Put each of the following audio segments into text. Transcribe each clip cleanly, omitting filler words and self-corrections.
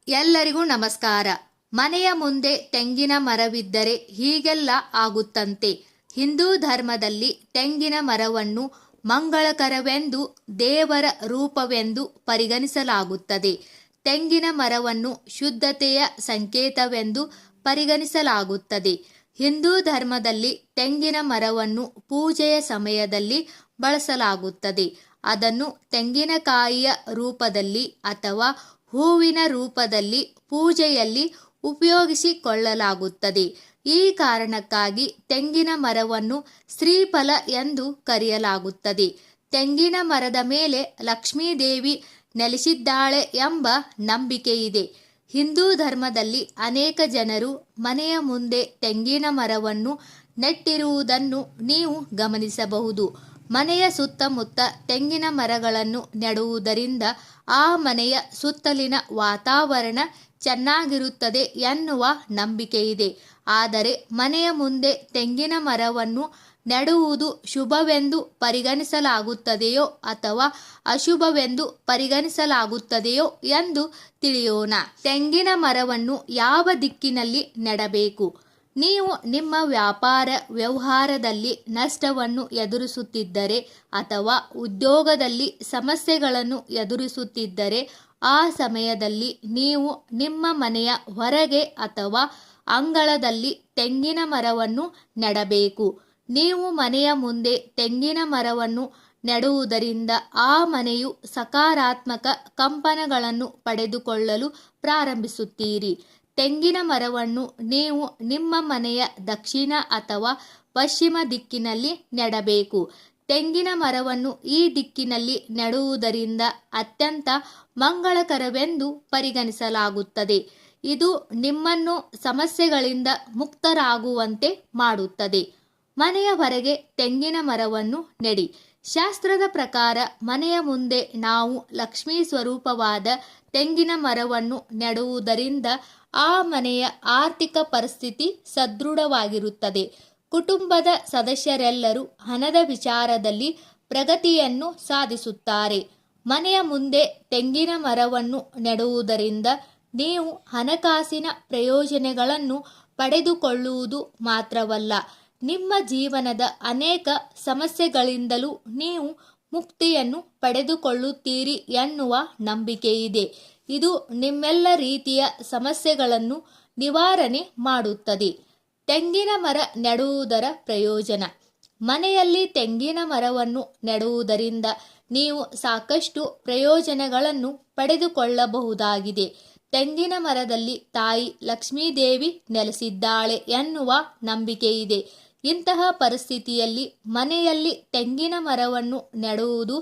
ಎಲ್ಲರಿಗೂ ನಮಸ್ಕಾರ. ಮನೆಯ ಮುಂದೆ ತೆಂಗಿನ ಮರವಿದ್ದರೆ ಹೀಗೆಲ್ಲ ಆಗುತ್ತಂತೆ. ಹಿಂದೂ ಧರ್ಮದಲ್ಲಿ ತೆಂಗಿನ ಮರವನ್ನು ಮಂಗಳಕರವೆಂದು, ದೇವರ ರೂಪವೆಂದು ಪರಿಗಣಿಸಲಾಗುತ್ತದೆ. ತೆಂಗಿನ ಮರವನ್ನು ಶುದ್ಧತೆಯ ಸಂಕೇತವೆಂದು ಪರಿಗಣಿಸಲಾಗುತ್ತದೆ. ಹಿಂದೂ ಧರ್ಮದಲ್ಲಿ ತೆಂಗಿನ ಮರವನ್ನು ಪೂಜೆಯ ಸಮಯದಲ್ಲಿ ಬಳಸಲಾಗುತ್ತದೆ. ಅದನ್ನು ತೆಂಗಿನಕಾಯಿಯ ರೂಪದಲ್ಲಿ ಅಥವಾ ಹೂವಿನ ರೂಪದಲ್ಲಿ ಪೂಜೆಯಲ್ಲಿ ಉಪಯೋಗಿಸಿಕೊಳ್ಳಲಾಗುತ್ತದೆ. ಈ ಕಾರಣಕ್ಕಾಗಿ ತೆಂಗಿನ ಮರವನ್ನು ಶ್ರೀಫಲ ಎಂದು ಕರೆಯಲಾಗುತ್ತದೆ. ತೆಂಗಿನ ಮರದ ಮೇಲೆ ಲಕ್ಷ್ಮೀದೇವಿ ನೆಲೆಸಿದ್ದಾಳೆ ಎಂಬ ನಂಬಿಕೆಯಿದೆ. ಹಿಂದೂ ಧರ್ಮದಲ್ಲಿ ಅನೇಕ ಜನರು ಮನೆಯ ಮುಂದೆ ತೆಂಗಿನ ಮರವನ್ನು ನೆಟ್ಟಿರುವುದನ್ನು ನೀವು ಗಮನಿಸಬಹುದು. ಮನೆಯ ಸುತ್ತಮುತ್ತ ತೆಂಗಿನ ಮರಗಳನ್ನು ನೆಡುವುದರಿಂದ ಆ ಮನೆಯ ಸುತ್ತಲಿನ ವಾತಾವರಣ ಚೆನ್ನಾಗಿರುತ್ತದೆ ಎನ್ನುವ ನಂಬಿಕೆಯಿದೆ. ಆದರೆ ಮನೆಯ ಮುಂದೆ ತೆಂಗಿನ ಮರವನ್ನು ನೆಡುವುದು ಶುಭವೆಂದು ಪರಿಗಣಿಸಲಾಗುತ್ತದೆಯೋ ಅಥವಾ ಅಶುಭವೆಂದು ಪರಿಗಣಿಸಲಾಗುತ್ತದೆಯೋ ಎಂದು ತಿಳಿಯೋಣ. ತೆಂಗಿನ ಮರವನ್ನು ಯಾವ ದಿಕ್ಕಿನಲ್ಲಿ ನೆಡಬೇಕು? ನೀವು ನಿಮ್ಮ ವ್ಯಾಪಾರ ವ್ಯವಹಾರದಲ್ಲಿ ನಷ್ಟವನ್ನು ಎದುರಿಸುತ್ತಿದ್ದರೆ ಅಥವಾ ಉದ್ಯೋಗದಲ್ಲಿ ಸಮಸ್ಯೆಗಳನ್ನು ಎದುರಿಸುತ್ತಿದ್ದರೆ ಆ ಸಮಯದಲ್ಲಿ ನೀವು ನಿಮ್ಮ ಮನೆಯ ಹೊರಗೆ ಅಥವಾ ಅಂಗಳದಲ್ಲಿ ತೆಂಗಿನ ಮರವನ್ನು ನೆಡಬೇಕು. ನೀವು ಮನೆಯ ಮುಂದೆ ತೆಂಗಿನ ಮರವನ್ನು ನೆಡುವುದರಿಂದ ಆ ಮನೆಯು ಸಕಾರಾತ್ಮಕ ಕಂಪನಗಳನ್ನು ಪಡೆದುಕೊಳ್ಳಲು ಪ್ರಾರಂಭಿಸುತ್ತೀರಿ. ತೆಂಗಿನ ಮರವನ್ನು ನೀವು ನಿಮ್ಮ ಮನೆಯ ದಕ್ಷಿಣ ಅಥವಾ ಪಶ್ಚಿಮ ದಿಕ್ಕಿನಲ್ಲಿ ನೆಡಬೇಕು. ತೆಂಗಿನ ಮರವನ್ನು ಈ ದಿಕ್ಕಿನಲ್ಲಿ ನೆಡುವುದರಿಂದ ಅತ್ಯಂತ ಮಂಗಳಕರವೆಂದು ಪರಿಗಣಿಸಲಾಗುತ್ತದೆ. ಇದು ನಿಮ್ಮನ್ನು ಸಮಸ್ಯೆಗಳಿಂದ ಮುಕ್ತರಾಗುವಂತೆ ಮಾಡುತ್ತದೆ. ಮನೆಯ ಹೊರಗೆ ತೆಂಗಿನ ಮರವನ್ನು ನೆಡಿ. ಶಾಸ್ತ್ರದ ಪ್ರಕಾರ ಮನೆಯ ಮುಂದೆ ನಾವು ಲಕ್ಷ್ಮೀ ಸ್ವರೂಪವಾದ ತೆಂಗಿನ ಮರವನ್ನು ನೆಡುವುದರಿಂದ ಆ ಮನೆಯ ಆರ್ಥಿಕ ಪರಿಸ್ಥಿತಿ ಸದೃಢವಾಗಿರುತ್ತದೆ. ಕುಟುಂಬದ ಸದಸ್ಯರೆಲ್ಲರೂ ಹಣದ ವಿಚಾರದಲ್ಲಿ ಪ್ರಗತಿಯನ್ನು ಸಾಧಿಸುತ್ತಾರೆ. ಮನೆಯ ಮುಂದೆ ತೆಂಗಿನ ಮರವನ್ನು ನೆಡುವುದರಿಂದ ನೀವು ಹಣಕಾಸಿನ ಪ್ರಯೋಜನಗಳನ್ನು ಪಡೆದುಕೊಳ್ಳುವುದು ಮಾತ್ರವಲ್ಲ, ನಿಮ್ಮ ಜೀವನದ ಅನೇಕ ಸಮಸ್ಯೆಗಳಿಂದಲೂ ನೀವು ಮುಕ್ತಿಯನ್ನು ಪಡೆದುಕೊಳ್ಳುತ್ತೀರಿ ಎನ್ನುವ ನಂಬಿಕೆಯಿದೆ. ಇದು ನಿಮ್ಮೆಲ್ಲ ರೀತಿಯ ಸಮಸ್ಯೆಗಳನ್ನು ನಿವಾರಣೆ ಮಾಡುತ್ತದೆ. ತೆಂಗಿನ ಮರ ನೆಡುವುದರ ಪ್ರಯೋಜನ. ಮನೆಯಲ್ಲಿ ತೆಂಗಿನ ಮರವನ್ನು ನೆಡುವುದರಿಂದ ನೀವು ಸಾಕಷ್ಟು ಪ್ರಯೋಜನಗಳನ್ನು ಪಡೆದುಕೊಳ್ಳಬಹುದಾಗಿದೆ. ತೆಂಗಿನ ಮರದಲ್ಲಿ ತಾಯಿ ಲಕ್ಷ್ಮೀದೇವಿ ನೆಲೆಸಿದ್ದಾಳೆ ಎನ್ನುವ ನಂಬಿಕೆಯಿದೆ. ಇಂತಹ ಪರಿಸ್ಥಿತಿಯಲ್ಲಿ ಮನೆಯಲ್ಲಿ ತೆಂಗಿನ ಮರವನ್ನು ನೆಡುವುದು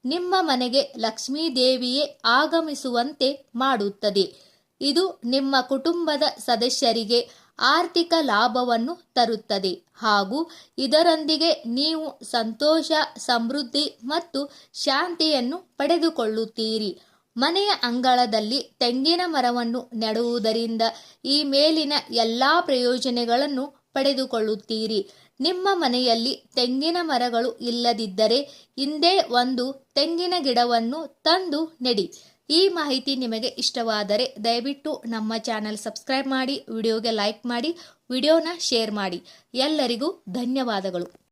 ನಿಮ್ಮ ಮನೆಗೆ ಲಕ್ಷ್ಮೀದೇವಿಯೇ ಆಗಮಿಸುವಂತೆ ಮಾಡುತ್ತದೆ. ಇದು ನಿಮ್ಮ ಕುಟುಂಬದ ಸದಸ್ಯರಿಗೆ ಆರ್ಥಿಕ ಲಾಭವನ್ನು ತರುತ್ತದೆ ಹಾಗೂ ಇದರೊಂದಿಗೆ ನೀವು ಸಂತೋಷ, ಸಮೃದ್ಧಿ ಮತ್ತು ಶಾಂತಿಯನ್ನು ಪಡೆದುಕೊಳ್ಳುತ್ತೀರಿ. ಮನೆಯ ಅಂಗಳದಲ್ಲಿ ತೆಂಗಿನ ಮರವನ್ನು ನೆಡುವುದರಿಂದ ಈ ಮೇಲಿನ ಎಲ್ಲ ಪ್ರಯೋಜನಗಳನ್ನು ಪಡೆದುಕೊಳ್ಳುತ್ತೀರಿ. ನಿಮ್ಮ ಮನೆಯಲ್ಲಿ ತೆಂಗಿನ ಮರಗಳು ಇಲ್ಲದಿದ್ದರೆ ಹಿಂದೆ ಒಂದು ತೆಂಗಿನ ಗಿಡವನ್ನು ತಂದು ನೆಡಿ. ಈ ಮಾಹಿತಿ ನಿಮಗೆ ಇಷ್ಟವಾದರೆ ದಯವಿಟ್ಟು ನಮ್ಮ ಚಾನೆಲ್ ಸಬ್ಸ್ಕ್ರೈಬ್ ಮಾಡಿ, ವಿಡಿಯೋಗೆ ಲೈಕ್ ಮಾಡಿ, ವಿಡಿಯೋನ ಶೇರ್ ಮಾಡಿ. ಎಲ್ಲರಿಗೂ ಧನ್ಯವಾದಗಳು.